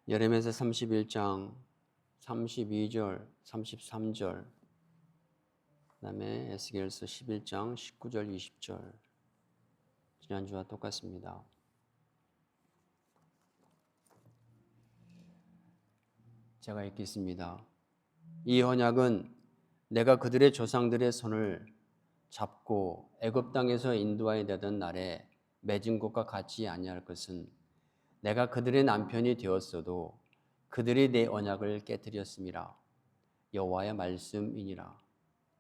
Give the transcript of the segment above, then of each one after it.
예레미야서 31장 32절, 33절, 그다음에 에스겔서 11장 19절, 20절. 지난주와 똑같습니다. 제가 읽겠습니다. 이 언약은 내가 그들의 조상들의 손을 잡고 애굽 땅에서 인도하여 내던 날에 맺은 것과 같지 아니할 것은 내가 그들의 남편이 되었어도 그들이 내 언약을 깨뜨렸음이라. 여호와의 말씀이니라.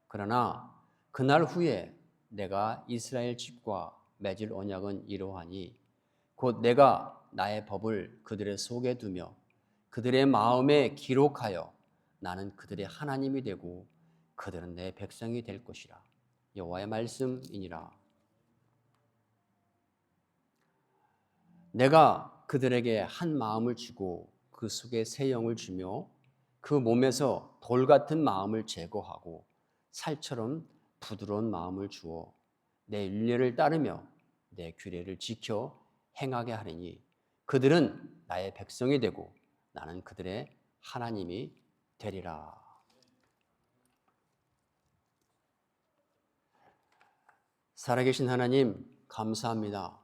그러나 그날 후에 내가 이스라엘 집과 맺을 언약은 이러하니 곧 내가 나의 법을 그들의 속에 두며 그들의 마음에 기록하여 나는 그들의 하나님이 되고 그들은 내 백성이 될 것이라. 여호와의 말씀이니라. 내가 그들에게 한 마음을 주고 그 속에 새 영을 주며 그 몸에서 돌 같은 마음을 제거하고 살처럼 부드러운 마음을 주어 내 윤례를 따르며 내 규례를 지켜 행하게 하리니 그들은 나의 백성이 되고 나는 그들의 하나님이 되리라. 살아계신 하나님, 감사합니다.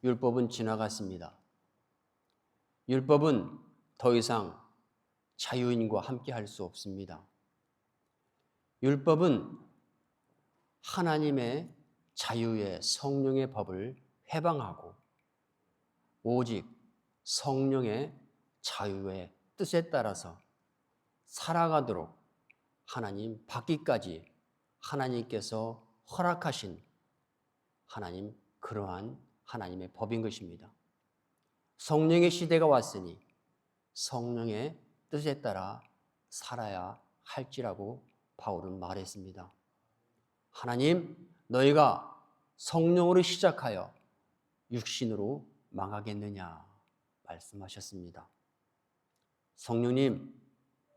율법은 지나갔습니다. 율법은 더 이상 자유인과 함께 할 수 없습니다. 율법은 하나님의 자유의 성령의 법을 회방하고 오직 성령의 자유의 뜻에 따라서 살아가도록 하나님 받기까지 하나님께서 허락하신 하나님 그러한 하나님의 법인 것입니다. 성령의 시대가 왔으니 성령의 뜻에 따라 살아야 할지라고 바울은 말했습니다. 하나님, 너희가 성령으로 시작하여 육신으로 망하겠느냐 말씀하셨습니다. 성령님,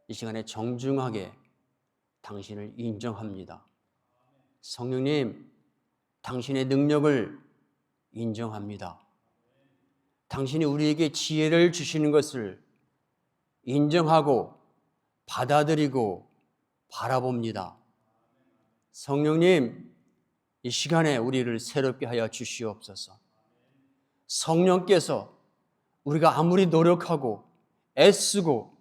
이 시간에 정중하게 당신을 인정합니다. 성령님, 당신의 능력을 인정합니다. 당신이 우리에게 지혜를 주시는 것을 인정하고 받아들이고 바라봅니다. 성령님, 이 시간에 우리를 새롭게 하여 주시옵소서. 성령께서 우리가 아무리 노력하고 애쓰고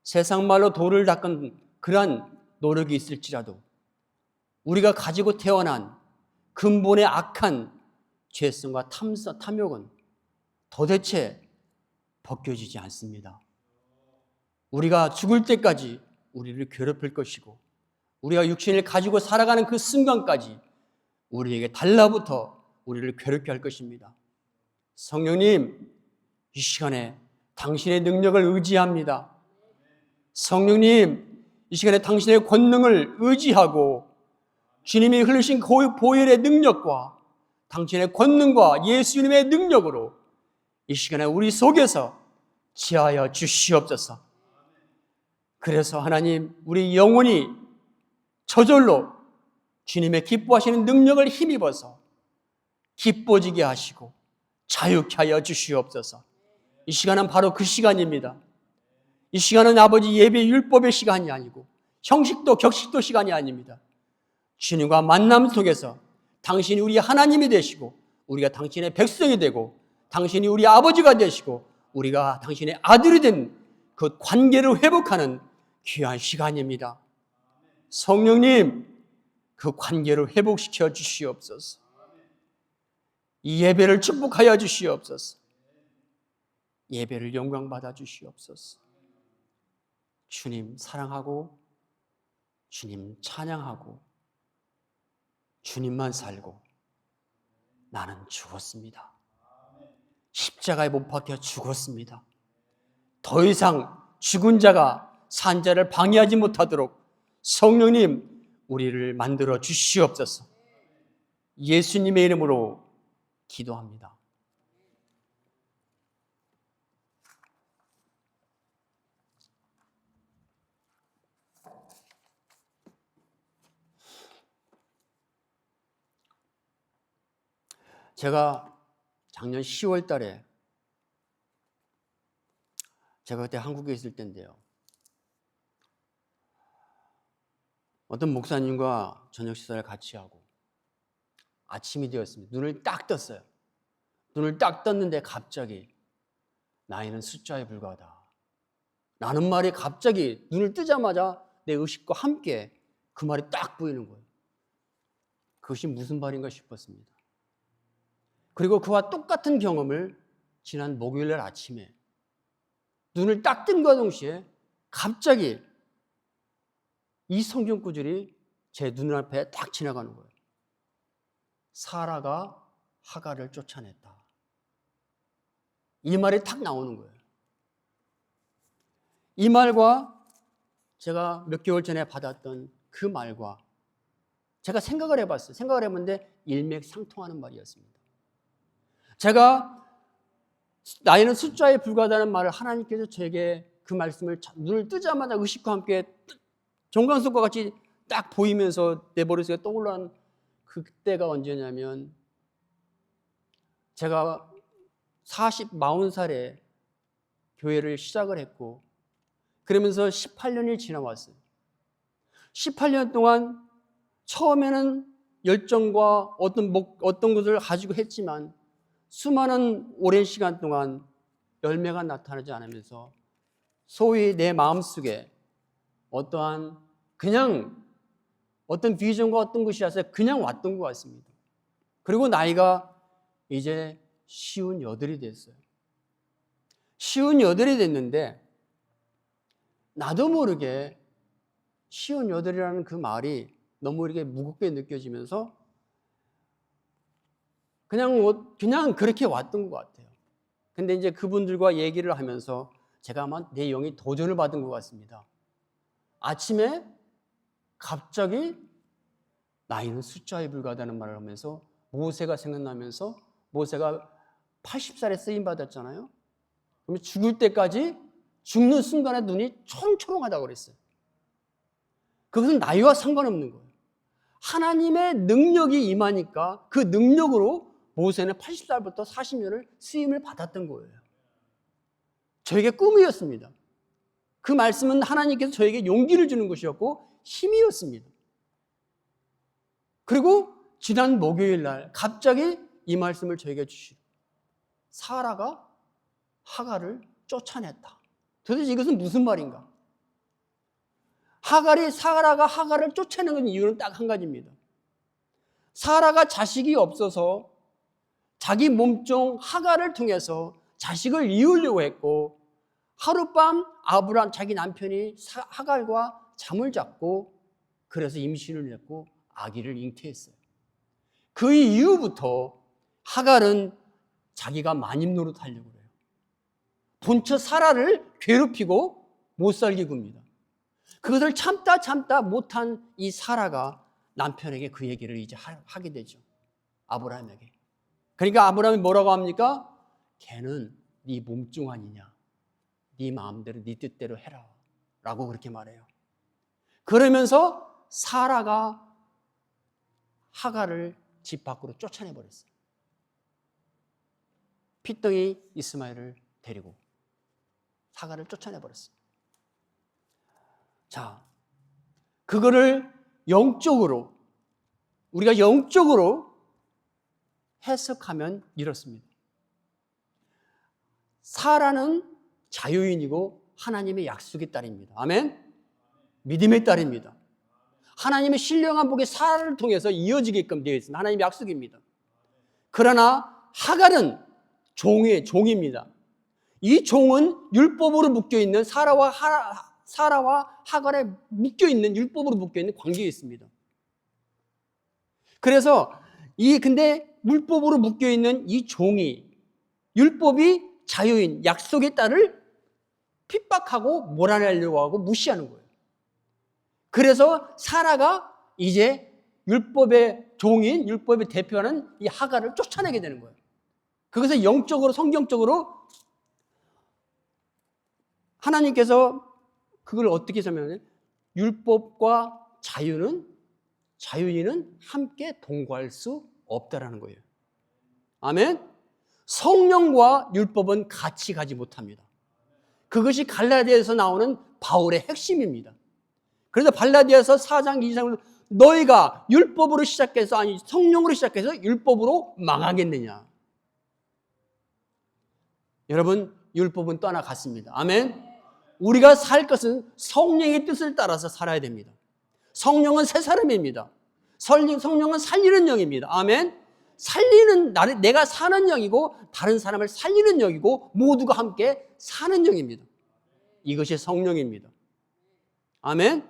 세상 말로 돌을 닦은 그러한 노력이 있을지라도 우리가 가지고 태어난 근본의 악한 죄성과 탐욕은 도대체 벗겨지지 않습니다. 우리가 죽을 때까지 우리를 괴롭힐 것이고 우리가 육신을 가지고 살아가는 그 순간까지 우리에게 달라붙어 우리를 괴롭게 할 것입니다. 성령님, 이 시간에 당신의 능력을 의지합니다. 성령님, 이 시간에 당신의 권능을 의지하고 주님이 흘리신 보혈의 능력과 당신의 권능과 예수님의 능력으로 이 시간에 우리 속에서 지하여 주시옵소서. 그래서 하나님, 우리 영혼이 저절로 주님의 기뻐하시는 능력을 힘입어서 기뻐지게 하시고 자유케 하여 주시옵소서. 이 시간은 바로 그 시간입니다. 이 시간은 아버지 예배 율법의 시간이 아니고 형식도 격식도 시간이 아닙니다. 주님과 만남 속에서 당신이 우리 하나님이 되시고 우리가 당신의 백성이 되고 당신이 우리 아버지가 되시고 우리가 당신의 아들이 된 그 관계를 회복하는 귀한 시간입니다. 성령님, 그 관계를 회복시켜 주시옵소서. 이 예배를 축복하여 주시옵소서. 예배를 영광받아 주시옵소서. 주님 사랑하고 주님 찬양하고 주님만 살고 나는 죽었습니다. 십자가에 못 박혀 죽었습니다. 더 이상 죽은 자가 산 자를 방해하지 못하도록 성령님 우리를 만들어 주시옵소서. 예수님의 이름으로 기도합니다. 제가 작년 10월 달에 제가 그때 한국에 있을 때인데요. 어떤 목사님과 저녁 식사를 같이 하고 아침이 되었습니다. 눈을 딱 떴어요. 눈을 딱 떴는데 갑자기 나이는 숫자에 불과하다 라는 말이 갑자기 눈을 뜨자마자 내 의식과 함께 그 말이 딱 보이는 거예요. 그것이 무슨 말인가 싶었습니다. 그리고 그와 똑같은 경험을 지난 목요일 날 아침에 눈을 딱 뜬과 동시에 갑자기 이 성경 구절이 제 눈앞에 딱 지나가는 거예요. 사라가 하갈을 쫓아냈다. 이 말이 탁 나오는 거예요. 이 말과 제가 몇 개월 전에 받았던 그 말과 제가 생각을 해봤어요. 생각을 해봤는데 일맥상통하는 말이었습니다. 제가 나이는 숫자에 불과하다는 말을 하나님께서 저에게 그 말씀을 눈을 뜨자마자 의식과 함께 정광석과 같이 딱 보이면서 내 머릿속에 떠올라온 그때가 언제냐면 제가 40살에 교회를 시작을 했고 그러면서 18년이 지나왔어요. 18년 동안 처음에는 열정과 어떤 것을 가지고 했지만 수많은 오랜 시간 동안 열매가 나타나지 않으면서 소위 내 마음속에 어떠한 그냥 어떤 비전과 어떤 것이 와서 그냥 왔던 것 같습니다. 그리고 나이가 이제 58이 됐어요. 58이 됐는데 나도 모르게 58이라는 그 말이 너무 이렇게 무겁게 느껴지면서 그냥 그렇게 왔던 것 같아요. 근데 이제 그분들과 얘기를 하면서 제가 아마 내 영이 도전을 받은 것 같습니다. 아침에 갑자기 나이는 숫자에 불과하다는 말을 하면서 모세가 생각나면서 모세가 80살에 쓰임 받았잖아요. 그러면 죽을 때까지 죽는 순간에 눈이 초롱초롱하다고 그랬어요. 그것은 나이와 상관없는 거예요. 하나님의 능력이 임하니까 그 능력으로 모세는 80살부터 40년을 쓰임을 받았던 거예요. 저에게 꿈이었습니다. 그 말씀은 하나님께서 저에게 용기를 주는 것이었고 힘이었습니다. 그리고 지난 목요일 날 갑자기 이 말씀을 저에게 주시고 사라가 하갈을 쫓아냈다. 도대체 이것은 무슨 말인가? 사라가 하갈을 쫓아내는 이유는 딱 한 가지입니다. 사라가 자식이 없어서 자기 몸종 하갈을 통해서 자식을 이으려고 했고 하룻밤 자기 남편이 하갈과 잠을 잤고 그래서 임신을 했고 아기를 잉태했어요. 그 이후부터 하갈은 자기가 마님 노릇하려고 해요. 본처 사라를 괴롭히고 못 살게 굽니다. 그것을 참다 못한 이 사라가 남편에게 그 얘기를 이제 하게 되죠. 아브라함에게. 그러니까 아브라함이 뭐라고 합니까? 걔는 네 몸종 아니냐. 네 마음대로 네 뜻대로 해라. 라고 그렇게 말해요. 그러면서 사라가 하갈을 집 밖으로 쫓아내버렸어요. 핏덩이 이스마엘을 데리고 하갈을 쫓아내버렸어요. 자, 그거를 우리가 영적으로 해석하면 이렇습니다. 사라는 자유인이고 하나님의 약속의 딸입니다. 아멘? 믿음의 딸입니다. 하나님의 신령한 복이 사라를 통해서 이어지게끔 되어 있습니다. 하나님의 약속입니다. 그러나 하갈은 종입니다. 이 종은 율법으로 묶여있는 사라와 하갈에 묶여있는 율법으로 묶여있는 관계에 있습니다. 그래서 근데 율법으로 묶여있는 이 종이 율법이 자유인 약속의 딸을 핍박하고 몰아내려고 하고 무시하는 거예요. 그래서 사라가 이제 율법의 종인 율법의 대표하는 이 하갈을 쫓아내게 되는 거예요. 그것을 영적으로 성경적으로 하나님께서 그걸 어떻게 설명하냐면 율법과 자유인은 함께 동거할 수 없다라는 거예요. 아멘. 성령과 율법은 같이 가지 못합니다. 그것이 갈라디아에서 나오는 바울의 핵심입니다. 그래서 갈라디아서 4장 2장으로 너희가 율법으로 시작해서 아니 성령으로 시작해서 율법으로 망하겠느냐. 여러분 율법은 떠나갔습니다. 아멘. 우리가 살 것은 성령의 뜻을 따라서 살아야 됩니다. 성령은 새 사람입니다. 성령은 살리는 영입니다. 아멘. 살리는 나를 내가 사는 영이고 다른 사람을 살리는 영이고 모두가 함께 사는 영입니다. 이것이 성령입니다. 아멘.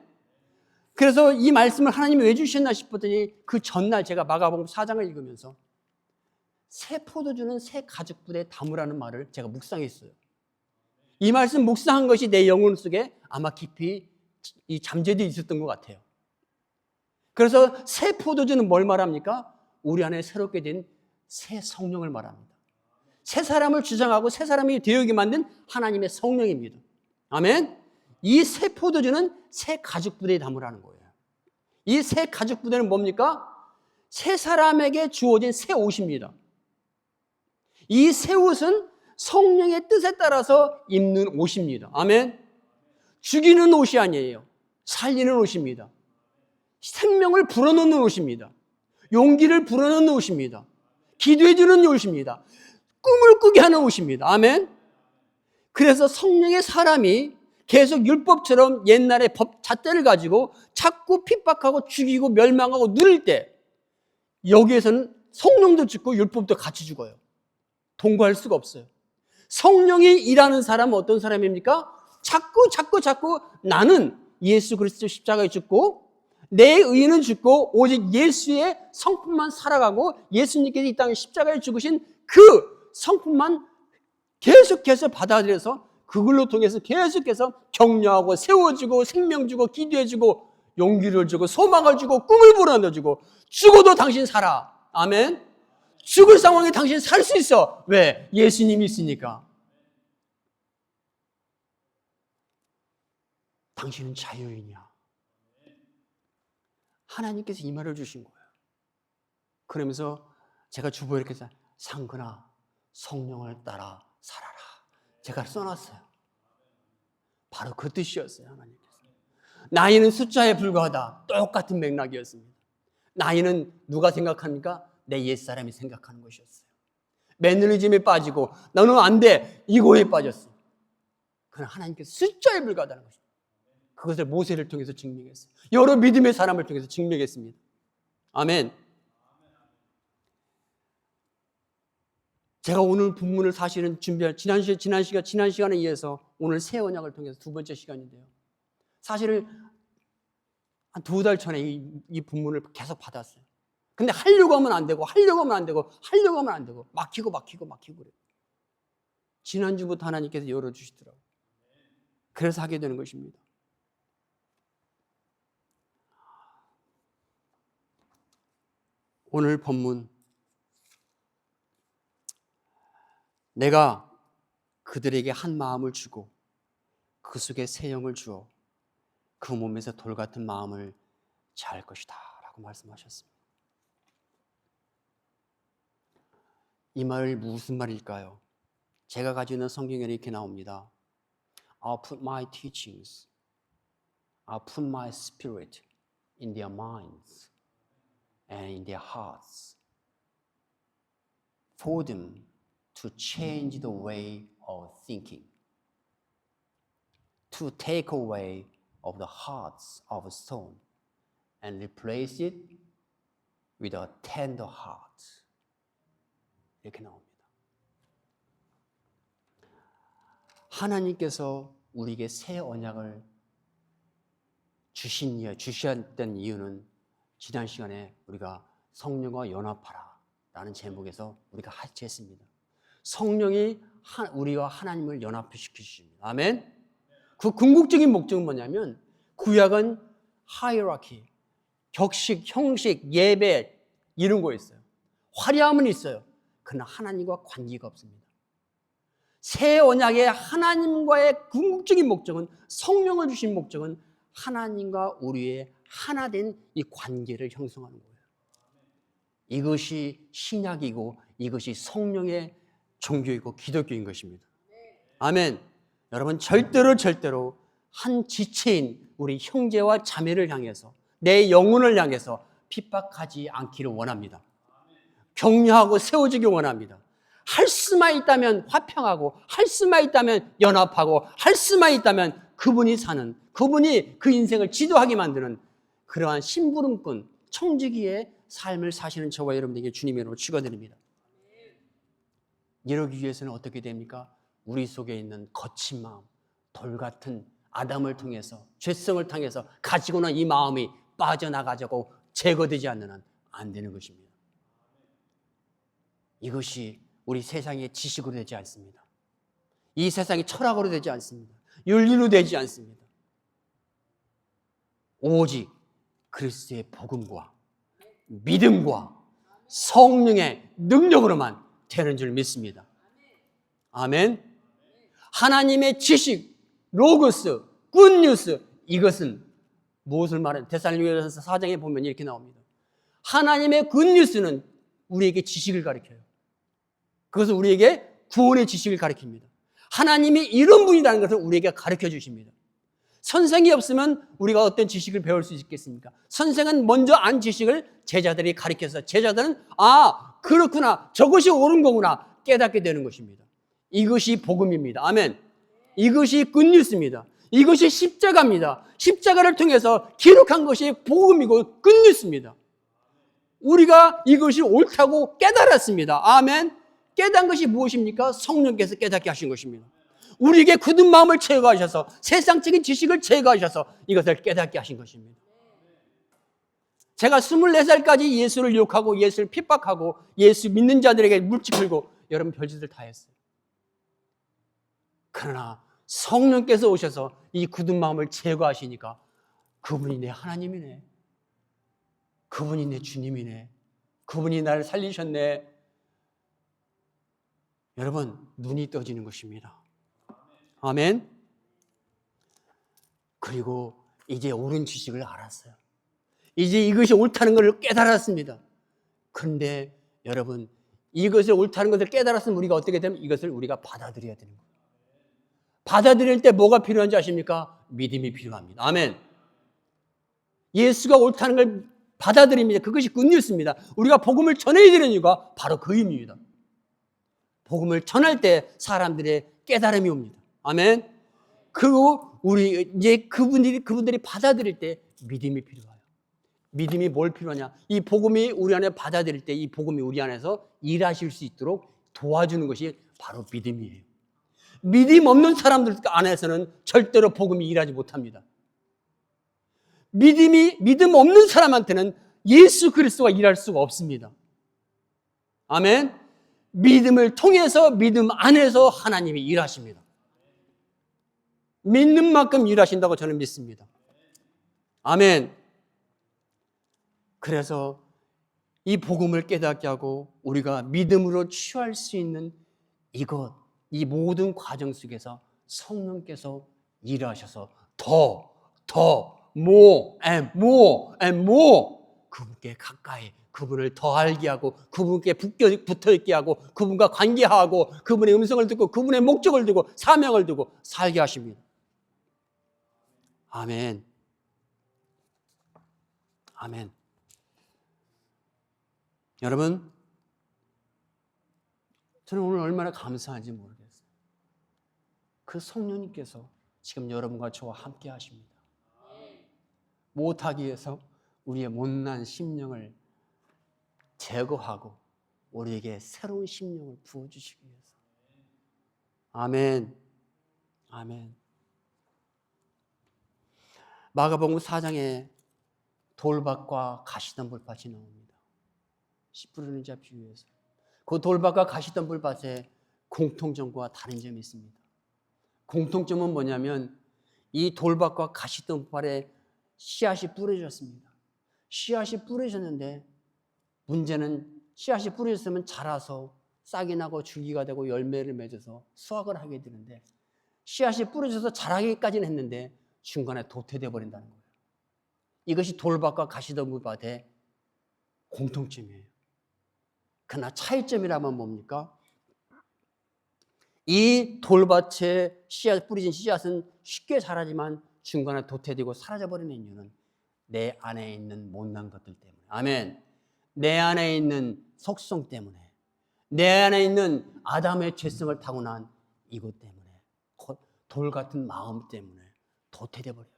그래서 이 말씀을 하나님이 왜 주셨나 싶었더니 그 전날 제가 마가복음 4장을 읽으면서 새 포도주는 새 가죽부대에 담으라는 말을 제가 묵상했어요. 이 말씀 묵상한 것이 내 영혼 속에 아마 깊이 이 잠재되어 있었던 것 같아요. 그래서 새 포도주는 뭘 말합니까? 우리 안에 새롭게 된 새 성령을 말합니다. 새 사람을 주장하고 새 사람이 되게 만든 하나님의 성령입니다. 아멘. 이 새 포도주는 새 가죽부대에 담으라는 거예요. 이 새 가죽부대는 뭡니까? 새 사람에게 주어진 새 옷입니다. 이 새 옷은 성령의 뜻에 따라서 입는 옷입니다. 아멘. 죽이는 옷이 아니에요. 살리는 옷입니다. 생명을 불어넣는 옷입니다. 용기를 불어넣는 옷입니다. 기도해주는 옷입니다. 꿈을 꾸게 하는 옷입니다. 아멘. 그래서 성령의 사람이 계속 율법처럼 옛날의 법 잣대를 가지고 자꾸 핍박하고 죽이고 멸망하고 누릴 때 여기에서는 성령도 죽고 율법도 같이 죽어요. 동거할 수가 없어요. 성령이 일하는 사람은 어떤 사람입니까? 자꾸 나는 예수 그리스도 십자가에 죽고 내 의는 죽고 오직 예수의 성품만 살아가고 예수님께서 이 땅에 십자가에 죽으신 그 성품만 계속해서 받아들여서 그걸로 통해서 계속해서 격려하고 세워주고 생명 주고 기도해주고 용기를 주고 소망을 주고 꿈을 불어넣어주고 죽어도 당신 살아. 아멘. 죽을 상황에 당신 살 수 있어. 왜? 예수님이 있으니까. 당신은 자유인이야. 하나님께서 이 말을 주신 거예요. 그러면서 제가 주보에 이렇게 써 상근아 성령을 따라 살아라. 제가 써놨어요. 바로 그 뜻이었어요. 하나님께서. 나이는 숫자에 불과하다. 똑같은 맥락이었습니다. 나이는 누가 생각합니까? 내 옛사람이 생각하는 것이었어요. 매너리즘에 빠지고 너는 안 돼. 이거에 빠졌어요. 그러나 하나님께서 숫자에 불과하다는 것입니다. 그것을 모세를 통해서 증명했어요. 여러 믿음의 사람을 통해서 증명했습니다. 아멘. 제가 오늘 본문을 사실은 준비할 지난 시간에 이어서 오늘 새 언약을 통해서 두 번째 시간인데요. 사실은 한 2달 전에 이 본문을 계속 받았어요. 근데 하려고 하면 안 되고 막히고 그래요. 지난주부터 하나님께서 열어주시더라고요. 그래서 하게 되는 것입니다. 오늘 본문 내가 그들에게 한 마음을 주고 그 속에 새 영을 주어 그 몸에서 돌 같은 마음을 제할 것이다 라고 말씀하셨습니다. 이 말 무슨 말일까요? 제가 가지고 있는 성경에 이렇게 나옵니다. I'll put my teachings, I'll put my spirit in their minds and in their hearts for them to change the way of thinking, to take away of the hearts of stone and replace it with a tender heart. 이렇게 나옵니다. 하나님께서 우리에게 새 언약을 주셨던 이유는 지난 시간에 우리가 성령과 연합하라 라는 제목에서 우리가 같이 했습니다. 성령이 우리와 하나님을 연합시키십니다. 아멘. 그 궁극적인 목적은 뭐냐면 구약은 하이라키, 격식, 형식, 예배 이런 거 있어요. 화려함은 있어요. 그러나 하나님과 관계가 없습니다. 새 언약의 하나님과의 궁극적인 목적은 성령을 주신 목적은 하나님과 우리의 하나 된 이 관계를 형성하는 거예요. 이것이 신약이고 이것이 성령의 종교이고 기독교인 것입니다. 아멘. 여러분 절대로 한 지체인 우리 형제와 자매를 향해서 내 영혼을 향해서 핍박하지 않기를 원합니다. 격려하고 세워주기 원합니다. 할 수만 있다면 화평하고 할 수만 있다면 연합하고 할 수만 있다면 그분이 사는 그분이 그 인생을 지도하게 만드는 그러한 심부름꾼 청지기의 삶을 사시는 저와 여러분에게 주님의 이름으로 축원드립니다. 이러기 위해서는 어떻게 됩니까? 우리 속에 있는 거친 마음, 돌 같은 아담을 통해서 죄성을 통해서 가지고 난 이 마음이 빠져나가자고 제거되지 않는 한 안 되는 것입니다. 이것이 우리 세상의 지식으로 되지 않습니다. 이 세상의 철학으로 되지 않습니다. 윤리로 되지 않습니다. 오직 그리스도의 복음과 믿음과 성령의 능력으로만 되는 줄 믿습니다. 아멘. 하나님의 지식, 로고스, 굿뉴스, 이것은 무엇을 말하는 데살로니가서 4장에 보면 이렇게 나옵니다. 하나님의 굿뉴스는 우리에게 지식을 가르쳐요. 그것은 우리에게 구원의 지식을 가르칩니다. 하나님이 이런 분이라는 것을 우리에게 가르쳐 주십니다. 선생이 없으면 우리가 어떤 지식을 배울 수 있겠습니까? 선생은 먼저 안 지식을 제자들이 가르쳐서 제자들은 그렇구나, 저것이 옳은 거구나 깨닫게 되는 것입니다. 이것이 복음입니다. 아멘. 이것이 굿뉴스입니다. 이것이 십자가입니다. 십자가를 통해서 기록한 것이 복음이고 굿뉴스입니다. 우리가 이것이 옳다고 깨달았습니다. 아멘. 깨달은 것이 무엇입니까? 성령께서 깨닫게 하신 것입니다. 우리에게 굳은 마음을 제거하셔서 세상적인 지식을 제거하셔서 이것을 깨닫게 하신 것입니다. 제가 24살까지 예수를 욕하고 예수를 핍박하고 예수 믿는 자들에게 물집 풀고 여러분 별짓을 다 했어요. 그러나 성령께서 오셔서 이 굳은 마음을 제거하시니까 그분이 내 하나님이네. 그분이 내 주님이네. 그분이 나를 살리셨네. 여러분 눈이 떠지는 것입니다. 아멘. 그리고 이제 옳은 지식을 알았어요. 이제 이것이 옳다는 것을 깨달았습니다. 그런데 여러분 이것을 옳다는 것을 깨달았으면 우리가 어떻게 되면 이것을 우리가 받아들여야 되는 거예요. 받아들일 때 뭐가 필요한지 아십니까? 믿음이 필요합니다. 아멘. 예수가 옳다는 걸 받아들입니다. 그것이 굿뉴스입니다. 우리가 복음을 전해야 되는 이유가 바로 그 의미입니다. 복음을 전할 때 사람들의 깨달음이 옵니다. 아멘. 그리고 우리 이제 그분들이 받아들일 때 믿음이 필요해요. 믿음이 뭘 필요하냐? 이 복음이 우리 안에 받아들일 때 이 복음이 우리 안에서 일하실 수 있도록 도와주는 것이 바로 믿음이에요. 믿음 없는 사람들 안에서는 절대로 복음이 일하지 못합니다. 믿음 없는 사람한테는 예수 그리스도가 일할 수가 없습니다. 아멘. 믿음을 통해서 믿음 안에서 하나님이 일하십니다. 믿는 만큼 일하신다고 저는 믿습니다. 아멘. 그래서 이 복음을 깨닫게 하고 우리가 믿음으로 취할 수 있는 이 모든 과정 속에서 성령께서 일하셔서 more and 그분께 가까이 그분을 더 알게 하고 그분께 붙어 있게 하고 그분과 관계하고 그분의 음성을 듣고 그분의 목적을 두고 사명을 두고 살게 하십니다. 아멘. 아멘. 여러분, 저는 오늘 얼마나 감사한지 모르겠어요. 그 성령님께서 지금 여러분과 저와 함께 하십니다. 못하기 위해서 우리의 못난 심령을 제거하고 우리에게 새로운 심령을 부어주시기 위해서. 아멘. 아멘. 마가복음 4장에 돌밭과 가시덤불밭이 나옵니다. 씨 뿌리는 자 비유에서. 그 돌밭과 가시덤불밭에 공통점과 다른 점이 있습니다. 공통점은 뭐냐면 이 돌밭과 가시덤불밭에 씨앗이 뿌려졌습니다. 씨앗이 뿌려졌는데 문제는 씨앗이 뿌려졌으면 자라서 싹이 나고 줄기가 되고 열매를 맺어서 수확을 하게 되는데 씨앗이 뿌려져서 자라기까지는 했는데 중간에 도태되어 버린다는 거예요. 이것이 돌밭과 가시덤불밭의 공통점이에요. 그러나 차이점이라면 뭡니까? 이 돌밭에 씨앗 뿌려진 씨앗은 쉽게 자라지만 중간에 도태되고 사라져버리는 이유는 내 안에 있는 못난 것들 때문에. 아멘. 내 안에 있는 속성 때문에, 내 안에 있는 아담의 죄성을 타고난 이것 때문에, 돌 같은 마음 때문에 도태돼 버려요.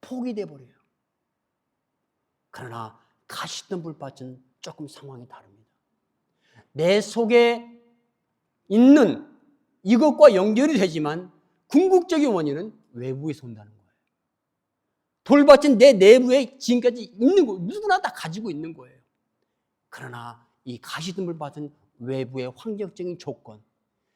포기돼 버려요. 그러나 가시던 불밭은 조금 상황이 다릅니다. 내 속에 있는 이것과 연결이 되지만 궁극적인 원인은 외부에서 온다는 거예요. 돌밭은 내 내부에 지금까지 있는 거, 누구나 다 가지고 있는 거예요. 그러나 이 가시덤불 밭은 외부의 환경적인 조건,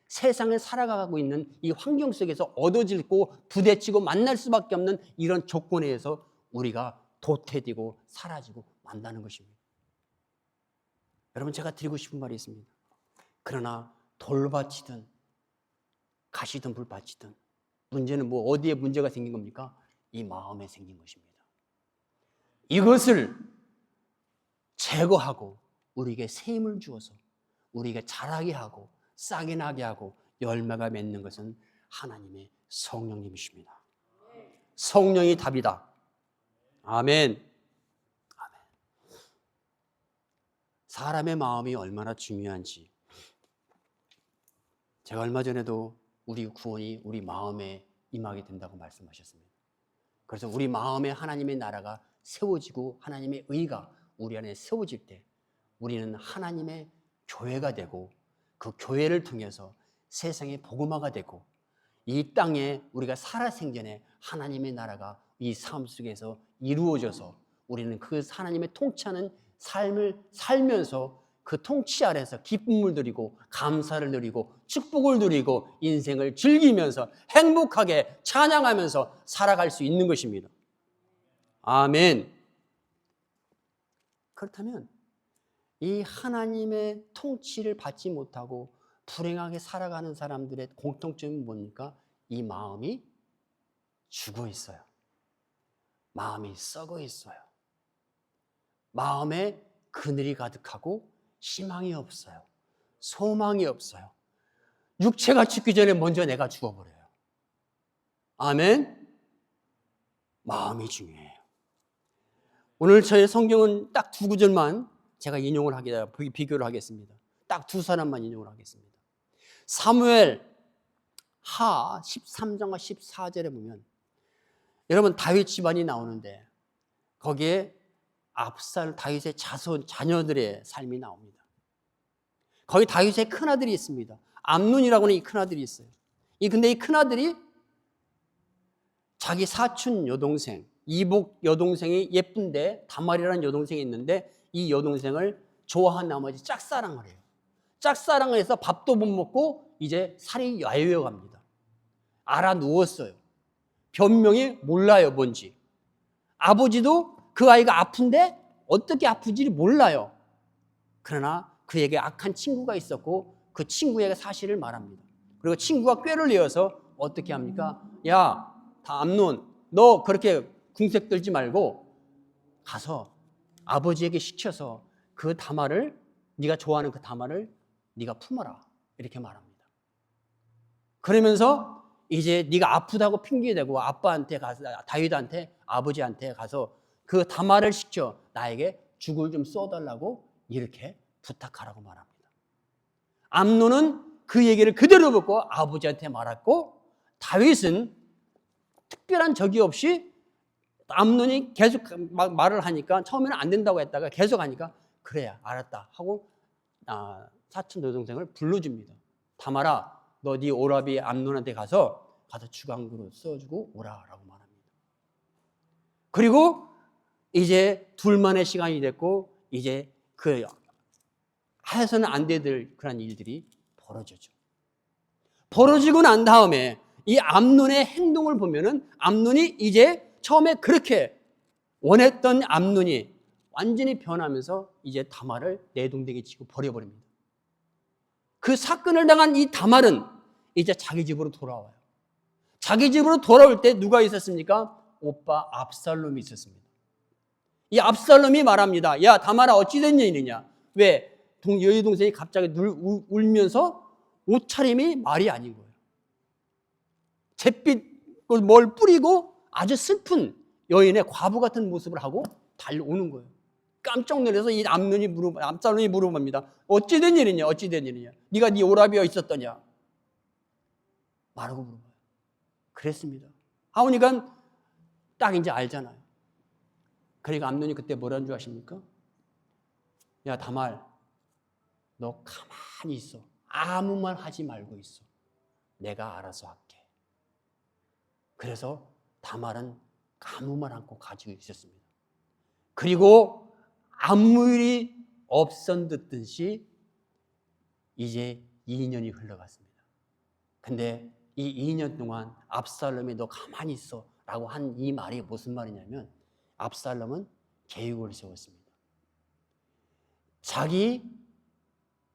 세상에 살아가고 있는 이 환경 속에서 얻어지고 부대찌고 만날 수밖에 없는 이런 조건에 의해서 우리가 도태되고 사라지고 만다는 것입니다. 여러분, 제가 드리고 싶은 말이 있습니다. 그러나 돌밭이든 가시든 불밭이든 문제는 뭐 어디에 문제가 생긴 겁니까? 이 마음에 생긴 것입니다. 이것을 제거하고 우리에게 새 힘을 주어서 우리에게 자라게 하고 싹이 나게 하고 열매가 맺는 것은 하나님의 성령님이십니다. 성령이 답이다. 아멘. 아멘. 사람의 마음이 얼마나 중요한지 제가 얼마 전에도 우리 구원이 우리 마음에 임하게 된다고 말씀하셨습니다. 그래서 우리 마음에 하나님의 나라가 세워지고 하나님의 의가 우리 안에 세워질 때 우리는 하나님의 교회가 되고 그 교회를 통해서 세상의 복음화가 되고 이 땅에 우리가 살아생전에 하나님의 나라가 이 삶 속에서 이루어져서 우리는 그 하나님의 통치하는 삶을 살면서 그 통치 아래서 기쁨을 누리고 감사를 누리고 축복을 누리고 인생을 즐기면서 행복하게 찬양하면서 살아갈 수 있는 것입니다. 아멘. 그렇다면 이 하나님의 통치를 받지 못하고 불행하게 살아가는 사람들의 공통점이 뭡니까? 이 마음이 죽어 있어요. 마음이 썩어 있어요. 마음에 그늘이 가득하고 희망이 없어요. 소망이 없어요. 육체가 죽기 전에 먼저 내가 죽어버려요. 아멘. 마음이 중요해요. 오늘 저의 성경은 딱 두 구절만 제가 인용을 하게 비교를 하겠습니다. 딱 두 사람만 인용을 하겠습니다. 사무엘 하 13장과 14절에 보면 여러분 다윗 집안이 나오는데 거기에 다윗의 자녀들의 삶이 나옵니다. 거기 다윗의 큰아들이 있습니다. 암논이라고 하는 이 큰아들이 있어요. 근데 이 큰아들이 자기 사촌 여동생, 이복 여동생이 예쁜데 다말이라는 여동생이 있는데 이 여동생을 좋아한 나머지 짝사랑을 해요. 짝사랑을 해서 밥도 못 먹고 이제 살이 야유어 갑니다. 알아 누웠어요. 변명이 몰라요, 뭔지. 아버지도 그 아이가 아픈데 어떻게 아픈지 몰라요. 그러나 그에게 악한 친구가 있었고 그 친구에게 사실을 말합니다. 그리고 친구가 꾀를 내어서 어떻게 합니까? 야, 암논, 너 그렇게 궁색 떨지 말고 가서 아버지에게 시켜서 그 다말을, 네가 좋아하는 그 다말을 네가 품어라, 이렇게 말합니다. 그러면서 이제 네가 아프다고 핑계대고 아빠한테 가서, 다윗한테, 아버지한테 가서 그 다말을 시켜 나에게 죽을 좀 쏘달라고 이렇게 부탁하라고 말합니다. 암논은 그 얘기를 그대로 듣고 아버지한테 말했고 다윗은 특별한 적이 없이 암논이 계속 말을 하니까 처음에는 안 된다고 했다가 계속 하니까 그래 알았다 하고 사촌 여동생을 불러줍니다. 다말아, 너 네 오라비 암논한테 가서 주강구로 써주고 오라라고 말합니다. 그리고 이제 둘만의 시간이 됐고 이제 그 해서는 안 되들 그런 일들이 벌어지죠. 벌어지고 난 다음에 이 암논의 행동을 보면은 암논이 이제 처음에 그렇게 원했던 암논이 완전히 변하면서 이제 다말을 내동댕이 치고 버려버립니다. 그 사건을 당한 이 다말은 이제 자기 집으로 돌아와요. 자기 집으로 돌아올 때 누가 있었습니까? 오빠 압살롬이 있었습니다. 이 압살롬이 말합니다. 야, 다말아, 어찌 된 일이냐? 왜? 여의 동생이 갑자기 울면서 옷차림이 말이 아닌 거예요. 잿빛 뭘 뿌리고 아주 슬픈 여인의 과부 같은 모습을 하고 달려오는 거예요. 깜짝 놀라서 이 압살롬이 물어봅니다. 어찌 된 일이냐? 어찌 된 일이냐? 네가 네 오라비어 있었더냐? 말하고 물어봐요. 그랬습니다. 하오니까 딱 이제 알잖아요. 그러니까 암논이 그때 뭐라는 줄 아십니까? 야 다말, 너 가만히 있어. 아무 말 하지 말고 있어. 내가 알아서 할게. 그래서 다말은 아무 말 않고 가지고 있었습니다. 그리고 아무 일이 없선 듯이 이제 2년이 흘러갔습니다. 근데 이 2년 동안 압살롬이 너 가만히 있어 라고 한 이 말이 무슨 말이냐면 압살롬은 계획을 세웠습니다. 자기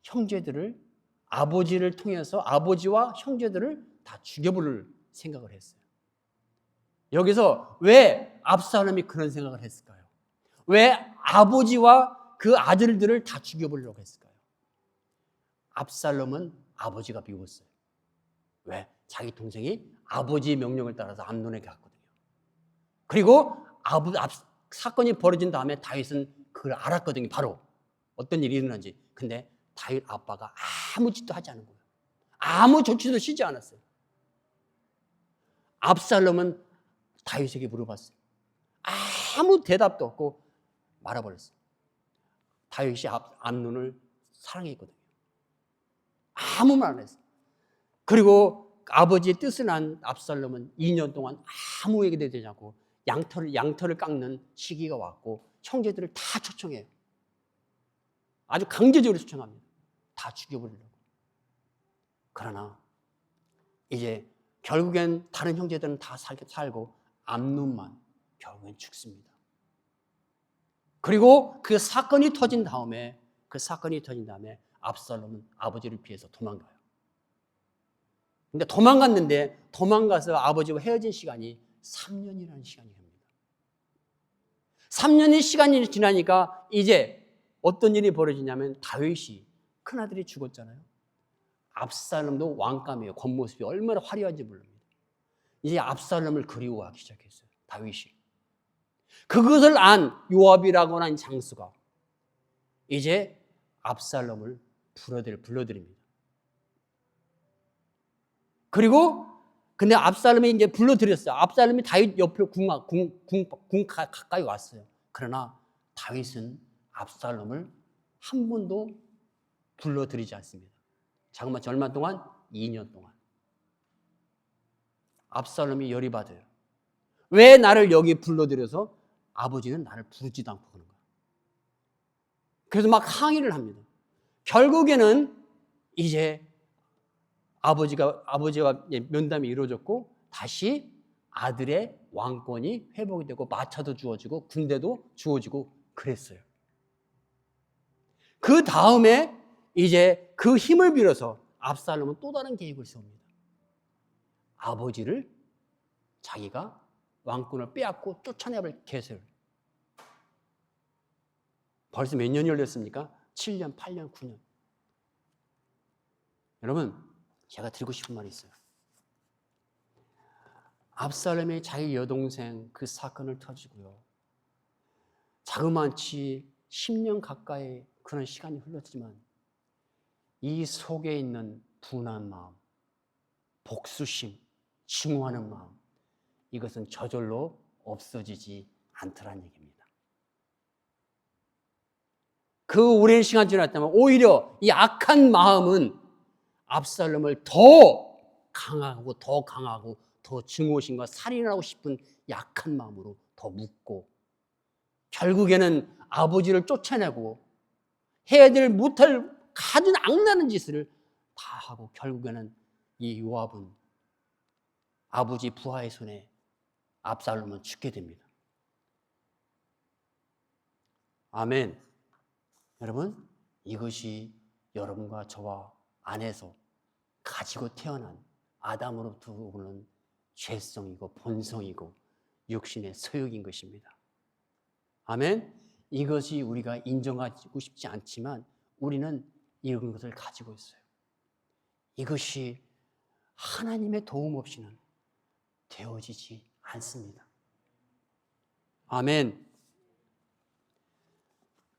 형제들을 아버지를 통해서 아버지와 형제들을 다 죽여버릴 생각을 했어요. 여기서 왜 압살롬이 그런 생각을 했을까요? 왜 아버지와 그 아들들을 다 죽여버리려고 했을까요? 압살롬은 아버지가 미웠어요. 왜? 자기 동생이 아버지의 명령을 따라서 암논에게 갔거든요. 그리고 사건이 벌어진 다음에 다윗은 그걸 알았거든요. 바로 어떤 일이 일어난지. 근데 다윗 아빠가 아무 짓도 하지 않은 거예요. 아무 조치도 취하지 않았어요. 압살롬은 다윗에게 물어봤어요. 아무 대답도 없고 말아버렸어요. 다윗이 암논을 사랑했거든요. 아무 말 안 했어요. 그리고 아버지의 뜻을 안 압살롬은 2년 동안 아무 얘기도 되지 않고 양털을 깎는 시기가 왔고 형제들을 다 초청해요. 아주 강제적으로 초청합니다. 다 죽여버리려고. 그러나 이제 결국엔 다른 형제들은 다 살고 암논만 결국엔 죽습니다. 그리고 그 사건이 터진 다음에 압살롬은 아버지를 피해서 도망가요. 근데 도망가서 아버지와 헤어진 시간이 3년이라는 시간이 됩니다. 3년의 시간이 지나니까 이제 어떤 일이 벌어지냐면 다윗이 큰아들이 죽었잖아요. 압살롬도 왕감이에요. 겉모습이 얼마나 화려한지 모릅니다. 이제 압살롬을 그리워하기 시작했어요. 다윗이. 그것을 안 요압이라고 하는 장수가 이제 압살롬을 불러드립니다. 그리고 근데 압살롬이 이제 불러들였어요. 압살롬이 다윗 옆에 궁 가까이 왔어요. 그러나 다윗은 압살롬을 한 번도 불러들이지 않습니다. 잠깐만, 얼마 동안? 2년 동안. 압살롬이 열이 받아요. 왜 나를 여기 불러들여서 아버지는 나를 부르지도 않고 그런 거야. 그래서 막 항의를 합니다. 결국에는 이제 아버지가 면담이 이루어졌고 다시 아들의 왕권이 회복이 되고 마차도 주어지고 군대도 주어지고 그랬어요. 그 다음에 이제 그 힘을 빌어서 압살롬은 또 다른 계획을 세웁니다. 아버지를 자기가 왕권을 빼앗고 쫓아내버릴 계획을. 벌써 몇 년이 흘렀습니까? 7년, 8년, 9년. 여러분, 제가 드리고 싶은 말이 있어요. 압살롬의 자기 여동생 그 사건을 터지고요. 자그마치 10년 가까이 그런 시간이 흘렀지만 이 속에 있는 분한 마음, 복수심, 증오하는 마음, 이것은 저절로 없어지지 않더란 얘기입니다. 그 오랜 시간 지났다면 오히려 이 악한 마음은 압살롬을 더 강하고 더 증오심과 살인하고 싶은 약한 마음으로 더 묻고 결국에는 아버지를 쫓아내고 해야 될 못할 가진 악나는 짓을 다 하고 결국에는 이 요압은 아버지 부하의 손에 압살롬은 죽게 됩니다. 아멘. 여러분, 이것이 여러분과 저와 안에서 가지고 태어난 아담으로부터 오는 죄성이고 본성이고 육신의 소욕인 것입니다. 아멘. 이것이 우리가 인정하고 싶지 않지만 우리는 이런 것을 가지고 있어요. 이것이 하나님의 도움 없이는 되어지지 않습니다. 아멘.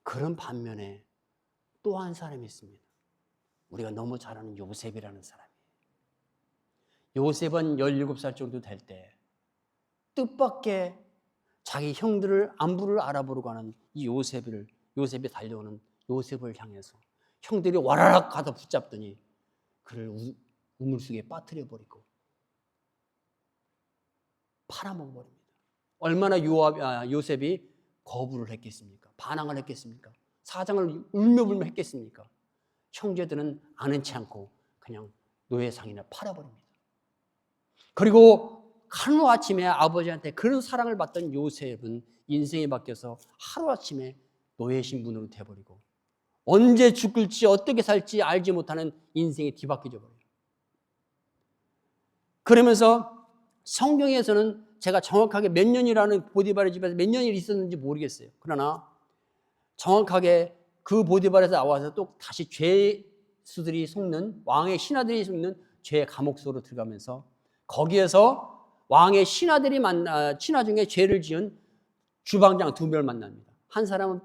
그런 반면에 또 한 사람이 있습니다. 우리가 너무 잘 아는 요셉이라는 사람이에요. 요셉은 17살 정도 될 때 뜻밖의 자기 형들을 안부를 알아보러 가는 이 요셉이 달려오는 요셉을 향해서 형들이 와라락 가서 붙잡더니 그를 우물속에 빠뜨려 버리고 팔아먹어 버립니다. 얼마나 요셉이 거부를 했겠습니까? 반항을 했겠습니까? 사장을 울며불며 했겠습니까? 형제들은 아는치 않고 그냥 노예상이나 팔아버립니다. 그리고 하루아침에 아버지한테 그런 사랑을 받던 요셉은 인생이 바뀌어서 하루아침에 노예 신분으로 돼버리고 언제 죽을지 어떻게 살지 알지 못하는 인생이 뒤바뀌어져 버려요. 그러면서 성경에서는 제가 정확하게 몇 년이라는 보디발의 집에서 몇 년이 있었는지 모르겠어요. 그러나 정확하게 그 보디발에서 나와서 또 다시 죄수들이 속는 왕의 신하들이 속는 죄의 감옥소로 들어가면서 거기에서 왕의 신하 중에 죄를 지은 주방장 2명을 만납니다. 한 사람은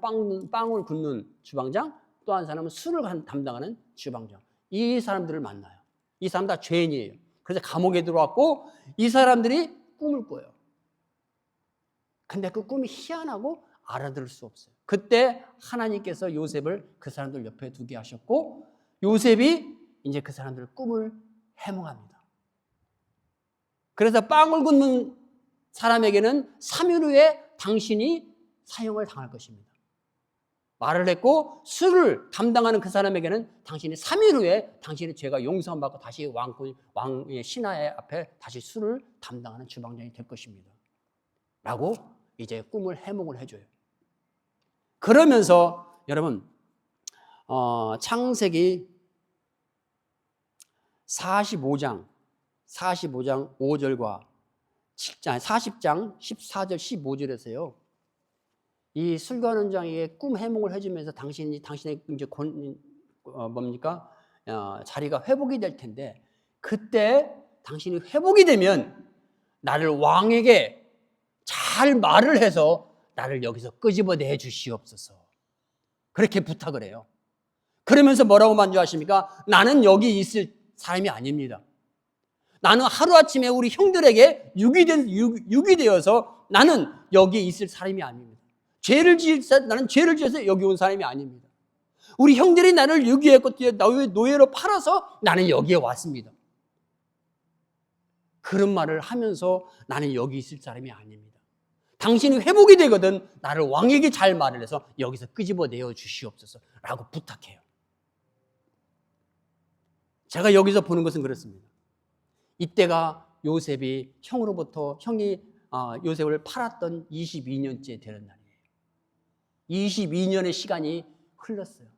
빵을 굽는 주방장, 또 한 사람은 술을 담당하는 주방장. 이 사람들을 만나요. 이 사람 다 죄인이에요. 그래서 감옥에 들어왔고 이 사람들이 꿈을 꿔요. 근데 그 꿈이 희한하고 알아들을 수 없어요. 그때 하나님께서 요셉을 그 사람들 옆에 두게 하셨고 요셉이 이제 그 사람들 꿈을 해몽합니다. 그래서 빵을 굽는 사람에게는 3일 후에 당신이 사형을 당할 것입니다. 말을 했고 술을 담당하는 그 사람에게는 당신이 3일 후에 당신의 죄가 용서받고 다시 왕의 신하의 앞에 다시 술을 담당하는 주방장이 될 것입니다. 라고 이제 꿈을 해몽을 해줘요. 그러면서 여러분 창세기 45장 5절과 40장 14절 15절에서요. 이 술관원장에게 꿈 해몽을 해주면서 당신의 이제 자리가 회복이 될 텐데 그때 당신이 회복이 되면 나를 왕에게 잘 말을 해서 나를 여기서 끄집어내 주시옵소서. 그렇게 부탁을 해요. 그러면서 뭐라고 만주하십니까? 나는 여기 있을 사람이 아닙니다. 나는 하루아침에 우리 형들에게 육이 되어서 나는 여기 있을 사람이 아닙니다. 나는 죄를 지어서 여기 온 사람이 아닙니다. 우리 형들이 나를 유기했고 노예로 팔아서 나는 여기에 왔습니다. 그런 말을 하면서 나는 여기 있을 사람이 아닙니다. 당신이 회복이 되거든 나를 왕에게 잘 말을 해서 여기서 끄집어내어 주시옵소서 라고 부탁해요. 제가 여기서 보는 것은 그렇습니다. 이때가 요셉이 형이 요셉을 팔았던 22년째 되는 날이에요. 22년의 시간이 흘렀어요.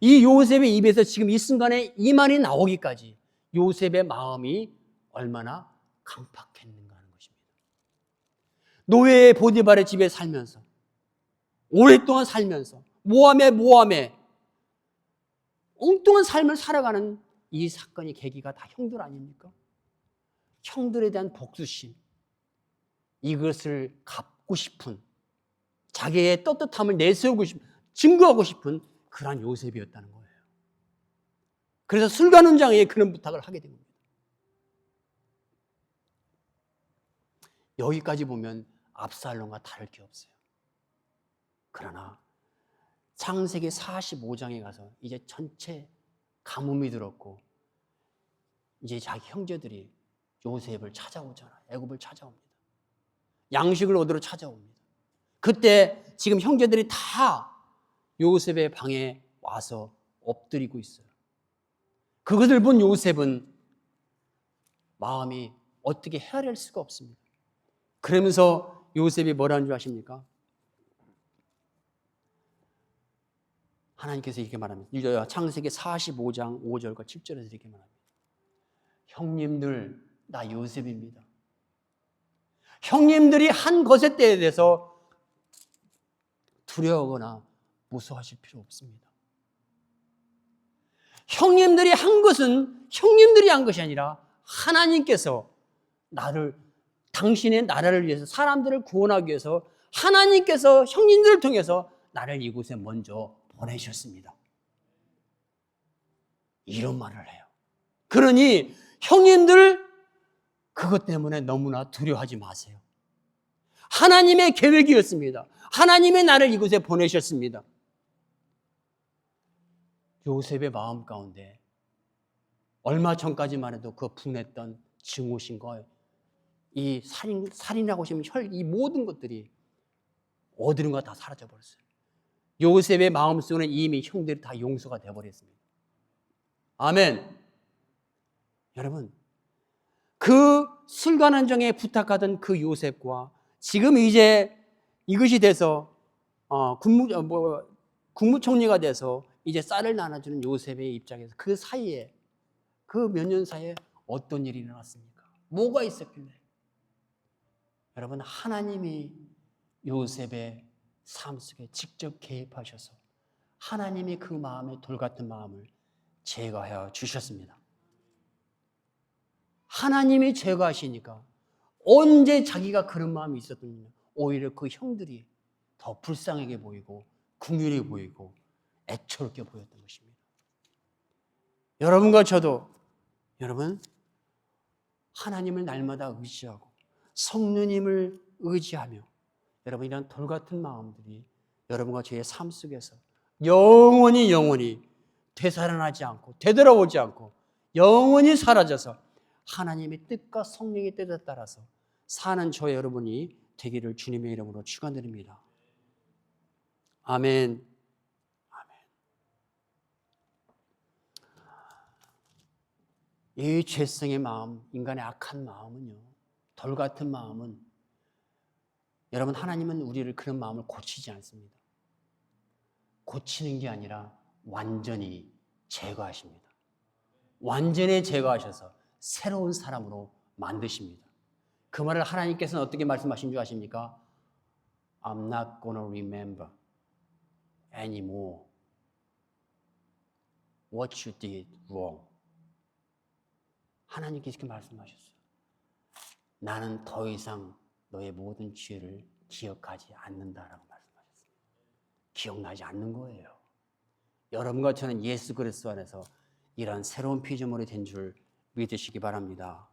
이 요셉의 입에서 지금 이 순간에 이 말이 나오기까지 요셉의 마음이 얼마나 강팍했는가 하는 것입니다. 노예의 보디발의 집에 살면서 오랫동안 살면서 모함에 엉뚱한 삶을 살아가는 이 사건이 계기가 다 형들 아닙니까? 형들에 대한 복수심, 이것을 갚고 싶은 자기의 떳떳함을 내세우고 싶은 증거하고 싶은 그러한 요셉이었다는 거예요. 그래서 술관원장에게 그런 부탁을 하게 된 겁니다. 여기까지 보면 압살롬과 다를 게 없어요. 그러나 창세기 45장에 가서 이제 전체 가뭄이 들었고 이제 자기 형제들이 요셉을 찾아오잖아요. 애굽을 찾아옵니다. 양식을 얻으러 찾아옵니다. 그때 지금 형제들이 다 요셉의 방에 와서 엎드리고 있어요. 그것을 본 요셉은 마음이 어떻게 헤아릴 수가 없습니다. 그러면서 요셉이 뭐라는 줄 아십니까? 하나님께서 이렇게 말합니다. 창세기 45장 5절과 7절에서 이렇게 말합니다. 형님들, 나 요셉입니다. 형님들이 한 것에 대해서 두려워하거나 무서워하실 필요 없습니다. 형님들이 한 것은 형님들이 한 것이 아니라 하나님께서 당신의 나라를 위해서, 사람들을 구원하기 위해서 하나님께서 형님들을 통해서 나를 이곳에 먼저 보내셨습니다. 이런 말을 해요. 그러니 형님들, 그것 때문에 너무나 두려워하지 마세요. 하나님의 계획이었습니다. 하나님의 나를 이곳에 보내셨습니다. 요셉의 마음 가운데 얼마 전까지만 해도 그 분했던 증오심과 이 살인하고 싶은 이 모든 것들이 어디론가 다 사라져버렸어요. 요셉의 마음속에는 이미 형들이 다 용서가 되어버렸습니다. 아멘. 여러분, 그 술관원정에 부탁하던 그 요셉과 지금 이제 이것이 돼서 국무총리가 돼서 이제 쌀을 나눠주는 요셉의 입장에서 그 사이에, 그 몇 년 사이에 어떤 일이 일어났습니까? 뭐가 있었길래? 여러분, 하나님이 요셉의 삶 속에 직접 개입하셔서 하나님이 그 마음에 돌 같은 마음을 제거하여 주셨습니다. 하나님이 제거하시니까 언제 자기가 그런 마음이 있었더니 오히려 그 형들이 더 불쌍하게 보이고 긍휼히 보이고 애처롭게 보였던 것입니다. 여러분과 저도, 여러분, 하나님을 날마다 의지하고 성령님을 의지하며 여러분, 이런 돌 같은 마음들이 여러분과 저의 삶 속에서 영원히 되살아나지 않고 되돌아오지 않고 영원히 사라져서 하나님의 뜻과 성령의 뜻에 따라서 사는 저 여러분이 되기를 주님의 이름으로 축원드립니다. 아멘. 아멘. 이 죄성의 마음, 인간의 악한 마음은요, 돌 같은 마음은, 여러분, 하나님은 우리를 그런 마음을 고치지 않습니다. 고치는 게 아니라 완전히 제거하십니다. 완전히 제거하셔서 새로운 사람으로 만드십니다. 그 말을 하나님께서는 어떻게 말씀하신 줄 아십니까? I'm not gonna remember anymore what you did wrong. 하나님께서 이렇게 말씀하셨어요. 나는 더 이상 너의 모든 죄를 기억하지 않는다라고 말씀하셨습니다. 기억나지 않는 거예요. 여러분과 저는 예수 그리스도 안에서 이런 새로운 피조물이 된 줄 믿으시기 바랍니다.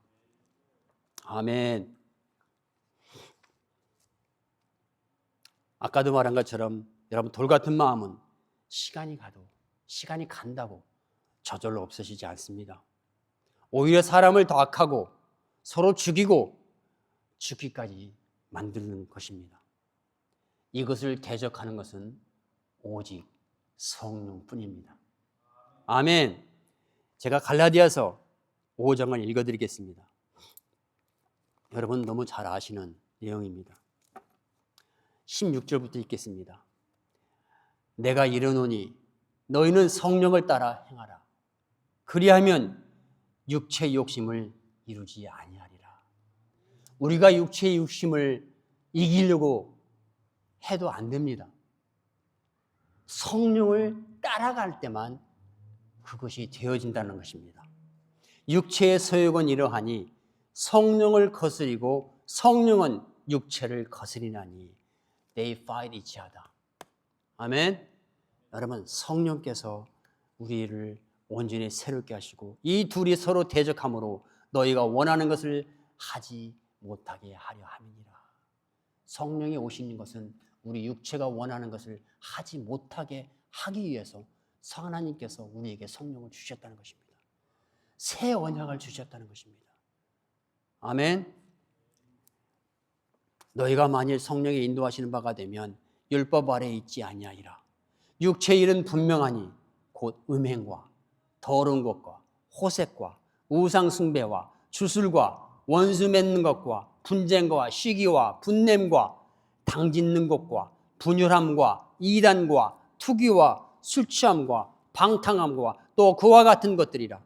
아멘. 아까도 말한 것처럼 여러분, 돌 같은 마음은 시간이 간다고 저절로 없어지지 않습니다. 오히려 사람을 더 악하고 서로 죽기까지 만드는 것입니다. 이것을 대적하는 것은 오직 성령뿐입니다. 아멘. 제가 갈라디아서 5장을 읽어드리겠습니다. 여러분 너무 잘 아시는 내용입니다. 16절부터 읽겠습니다. 내가 이르노니 너희는 성령을 따라 행하라. 그리하면 육체의 욕심을 이루지 아니하리라. 우리가 육체의 욕심을 이기려고 해도 안 됩니다. 성령을 따라갈 때만 그것이 되어진다는 것입니다. 육체의 소욕은 이러하니 성령을 거스리고 성령은 육체를 거스리나니 they fight each other. 아멘. 여러분, 성령께서 우리를 온전히 새롭게 하시고 이 둘이 서로 대적함으로 너희가 원하는 것을 하지 못하게 하려 함이니라. 성령이 오시는 것은 우리 육체가 원하는 것을 하지 못하게 하기 위해서 하나님께서 우리에게 성령을 주셨다는 것입니다. 새 언약을 주셨다는 것입니다. 아멘. 너희가 만일 성령의 인도하시는 바가 되면 율법 아래에 있지 아니하리라. 육체의 일은 분명하니 곧 음행과 더러운 것과 호색과 우상 숭배와 주술과 원수 맺는 것과 분쟁과 시기와 분냄과 당짓는 것과 분열함과 이단과 투기와 술취함과 방탕함과 또 그와 같은 것들이라.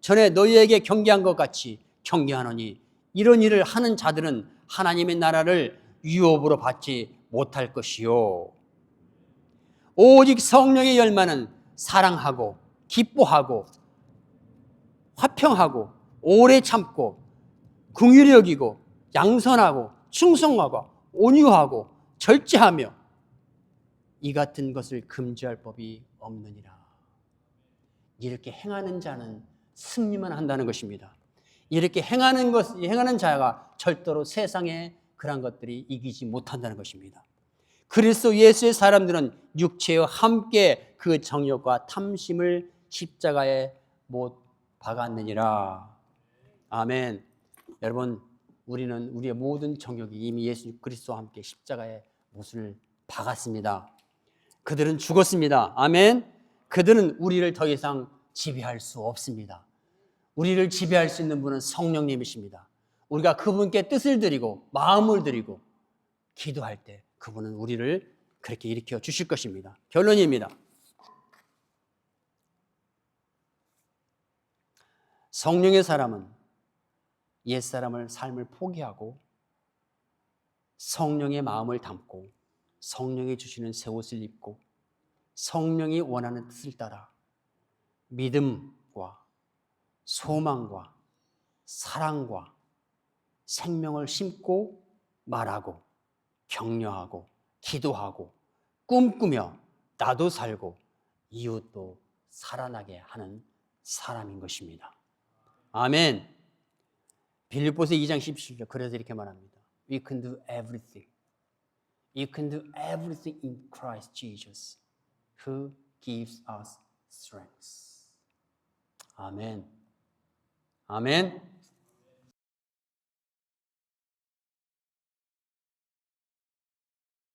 전에 너희에게 경계한 것 같이 경계하노니 이런 일을 하는 자들은 하나님의 나라를 유업으로 받지 못할 것이요. 오직 성령의 열매는 사랑하고 기뻐하고 화평하고 오래 참고 긍휼히 여기고 양선하고 충성하고 온유하고 절제하며 이 같은 것을 금지할 법이 없느니라. 이렇게 행하는 자는 승리만 한다는 것입니다. 이렇게 행하는 자가 절대로 세상에 그런 것들이 이기지 못한다는 것입니다. 그리스도 예수의 사람들은 육체와 함께 그 정욕과 탐심을 십자가에 못 박았느니라. 아멘. 여러분, 우리는 우리의 모든 정욕이 이미 예수 그리스도와 함께 십자가에 못을 박았습니다. 그들은 죽었습니다. 아멘. 그들은 우리를 더 이상 지배할 수 없습니다. 우리를 지배할 수 있는 분은 성령님이십니다. 우리가 그분께 뜻을 드리고 마음을 드리고 기도할 때 그분은 우리를 그렇게 일으켜 주실 것입니다. 결론입니다. 성령의 사람은 옛사람을 삶을 포기하고 성령의 마음을 담고 성령이 주시는 새 옷을 입고 성령이 원하는 뜻을 따라 믿음과 소망과 사랑과 생명을 심고 말하고 격려하고 기도하고 꿈꾸며 나도 살고 이웃도 살아나게 하는 사람인 것입니다. 아멘. 빌립보서 2장 17절 그래서 이렇게 말합니다. We can do everything. You can do everything in Christ Jesus who gives us strength. 아멘. 아멘.